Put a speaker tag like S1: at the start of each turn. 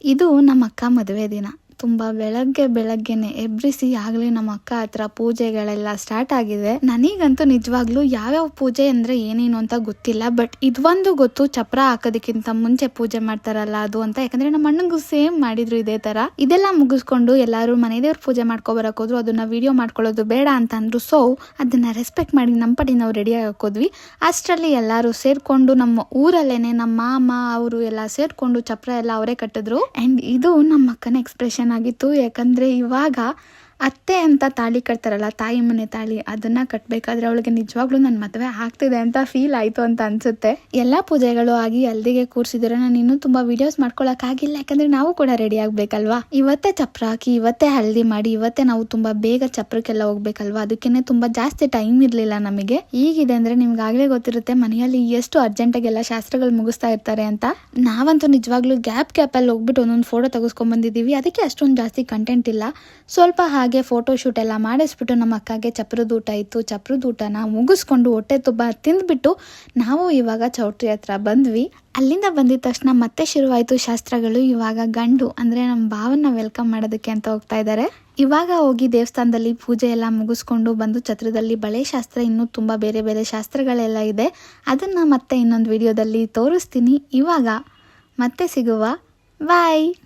S1: ಇದು ನಮ್ಮ ಅಕ್ಕ ಮದುವೆ ದಿನ. ತುಂಬ ಬೆಳಗ್ಗೆನೆ ಎಬ್ರಿಸಿ ಆಗಲೇ ನಮ್ಮ ಅಕ್ಕ ಹತ್ರ ಪೂಜೆಗಳೆಲ್ಲ ಸ್ಟಾರ್ಟ್ ಆಗಿದೆ. ನನಗಂತೂ ನಿಜವಾಗ್ಲೂ ಯಾವ್ಯಾವ ಪೂಜೆ ಅಂದ್ರೆ ಏನೇನು ಅಂತ ಗೊತ್ತಿಲ್ಲ. ಬಟ್ ಇದೊಂದು ಗೊತ್ತು, ಚಪ್ರ ಹಾಕೋದಕ್ಕಿಂತ ಮುಂಚೆ ಪೂಜೆ ಮಾಡ್ತಾರಲ್ಲ ಅದು ಅಂತ. ಯಾಕಂದ್ರೆ ನಮ್ಮ ಅಣ್ಣಂಗೂ ಸೇಮ್ ಮಾಡಿದ್ರು ಇದೇ ತರ. ಇದೆಲ್ಲ ಮುಗಿಸ್ಕೊಂಡು ಎಲ್ಲಾರು ಮನೆ ದೇವ್ರ ಪೂಜೆ ಮಾಡ್ಕೊಬರಕ್ ಹೋದ್ರು. ಅದನ್ನ ವಿಡಿಯೋ ಮಾಡ್ಕೊಳ್ಳೋದು ಬೇಡ ಅಂತ ಅಂದ್ರು. ಸೊ ಅದನ್ನ ರೆಸ್ಪೆಕ್ಟ್ ಮಾಡಿ ನಮ್ಮ ಪಡಿ ನಾವು ರೆಡಿ ಹಾಕೋದ್ವಿ. ಅಷ್ಟರಲ್ಲಿ ಎಲ್ಲಾರು ಸೇರ್ಕೊಂಡು ನಮ್ಮ ಊರಲ್ಲೇನೆ ನಮ್ಮ ಮಾಮ ಅವರು ಎಲ್ಲ ಸೇರ್ಕೊಂಡು ಚಪ್ರ ಎಲ್ಲ ಅವರೇ ಕಟ್ಟಿದ್ರು. ಅಂಡ್ ಇದು ನಮ್ಮ ಅಕ್ಕನ ಎಕ್ಸ್ಪ್ರೆಷನ್ ಆಗಿತ್ತು. ಯಾಕಂದ್ರೆ ಇವಾಗ ಅತ್ತೆ ಅಂತ ತಾಳಿ ಕಟ್ತಾರಲ್ಲ, ತಾಯಿ ಮನೆ ತಾಳಿ, ಅದನ್ನ ಕಟ್ಬೇಕಾದ್ರೆ ಅವಳಿಗೆ ನಿಜವಾಗ್ಲೂ ನನ್ನ ಮದುವೆ ಆಗ್ತಿದೆ ಅಂತ ಫೀಲ್ ಆಯ್ತು ಅಂತ ಅನ್ಸುತ್ತೆ. ಎಲ್ಲಾ ಪೂಜೆಗಳು ಆಗಿ ಹಲ್ದಿಗೆ ಕೂರ್ಸಿದ್ರೆ ನಾನು ಇನ್ನೂ ತುಂಬಾ ವಿಡಿಯೋಸ್ ಮಾಡ್ಕೊಳಕ್ ಆಗಿಲ್ಲ. ಯಾಕಂದ್ರೆ ನಾವು ಕೂಡ ರೆಡಿ ಆಗ್ಬೇಕಲ್ವಾ. ಇವತ್ತೇ ಚಪ್ರ ಹಾಕಿ ಇವತ್ತೇ ಹಲ್ದಿ ಮಾಡಿ ಇವತ್ತೇ ನಾವು ತುಂಬಾ ಬೇಗ ಚಪ್ರಕ್ಕೆಲ್ಲ ಹೋಗ್ಬೇಕಲ್ವಾ. ಅದಕ್ಕೇನೆ ತುಂಬಾ ಜಾಸ್ತಿ ಟೈಮ್ ಇರ್ಲಿಲ್ಲ ನಮಗೆ. ಈಗಿದೆ ಅಂದ್ರೆ ನಿಮ್ಗೆ ಆಗ್ಲೇ ಗೊತ್ತಿರುತ್ತೆ ಮನೆಯಲ್ಲಿ ಎಷ್ಟು ಅರ್ಜೆಂಟಾಗೆಲ್ಲ ಶಾಸ್ತ್ರಗಳು ಮುಗಿಸ್ತಾ ಇರ್ತಾರೆ ಅಂತ. ನಾವಂತೂ ನಿಜವಾಗ್ಲೂ ಗ್ಯಾಪ್ ಅಲ್ಲಿ ಹೋಗ್ಬಿಟ್ಟು ಒಂದೊಂದು ಫೋಟೋ ತೆಗೆಸ್ಕೊಂಡ್ ಬಂದಿದೀವಿ. ಅದಕ್ಕೆ ಅಷ್ಟೊಂದು ಜಾಸ್ತಿ ಕಂಟೆಂಟ್ ಇಲ್ಲ. ಸ್ವಲ್ಪ ಹಾಗೆ ಫೋಟೋ ಶೂಟ್ ಎಲ್ಲ ಮಾಡಿಸ್ಬಿಟ್ಟು ನಮ್ಮ ಅಕ್ಕಗೆ ಚಪ್ರದ ಊಟ ಇತ್ತು. ಚಪ್ರದ ಊಟನ ಮುಗಿಸ್ಕೊಂಡು ಹೊಟ್ಟೆ ತುಂಬ ತಿಂದ್ಬಿಟ್ಟು ನಾವು ಇವಾಗ ಚೌಟ್ರಿ ಹತ್ರ ಬಂದ್ವಿ. ಅಲ್ಲಿಂದ ಬಂದಿದ ತಕ್ಷಣ ಮತ್ತೆ ಶುರುವಾಯಿತು ಶಾಸ್ತ್ರಗಳು. ಇವಾಗ ಗಂಡು ಅಂದ್ರೆ ನಮ್ಮ ಭಾವನ ವೆಲ್ಕಮ್ ಮಾಡೋದಕ್ಕೆ ಅಂತ ಹೋಗ್ತಾ ಇದ್ದಾರೆ. ಇವಾಗ ಹೋಗಿ ದೇವಸ್ಥಾನದಲ್ಲಿ ಪೂಜೆ ಎಲ್ಲ ಮುಗಿಸ್ಕೊಂಡು ಬಂದು ಛತ್ರದಲ್ಲಿ ಬಳೆ ಶಾಸ್ತ್ರ, ಇನ್ನೂ ತುಂಬಾ ಬೇರೆ ಬೇರೆ ಶಾಸ್ತ್ರಗಳೆಲ್ಲ ಇದೆ. ಅದನ್ನ ಮತ್ತೆ ಇನ್ನೊಂದು ವಿಡಿಯೋದಲ್ಲಿ ತೋರಿಸ್ತೀನಿ. ಇವಾಗ ಮತ್ತೆ ಸಿಗುವ. ಬಾಯ್.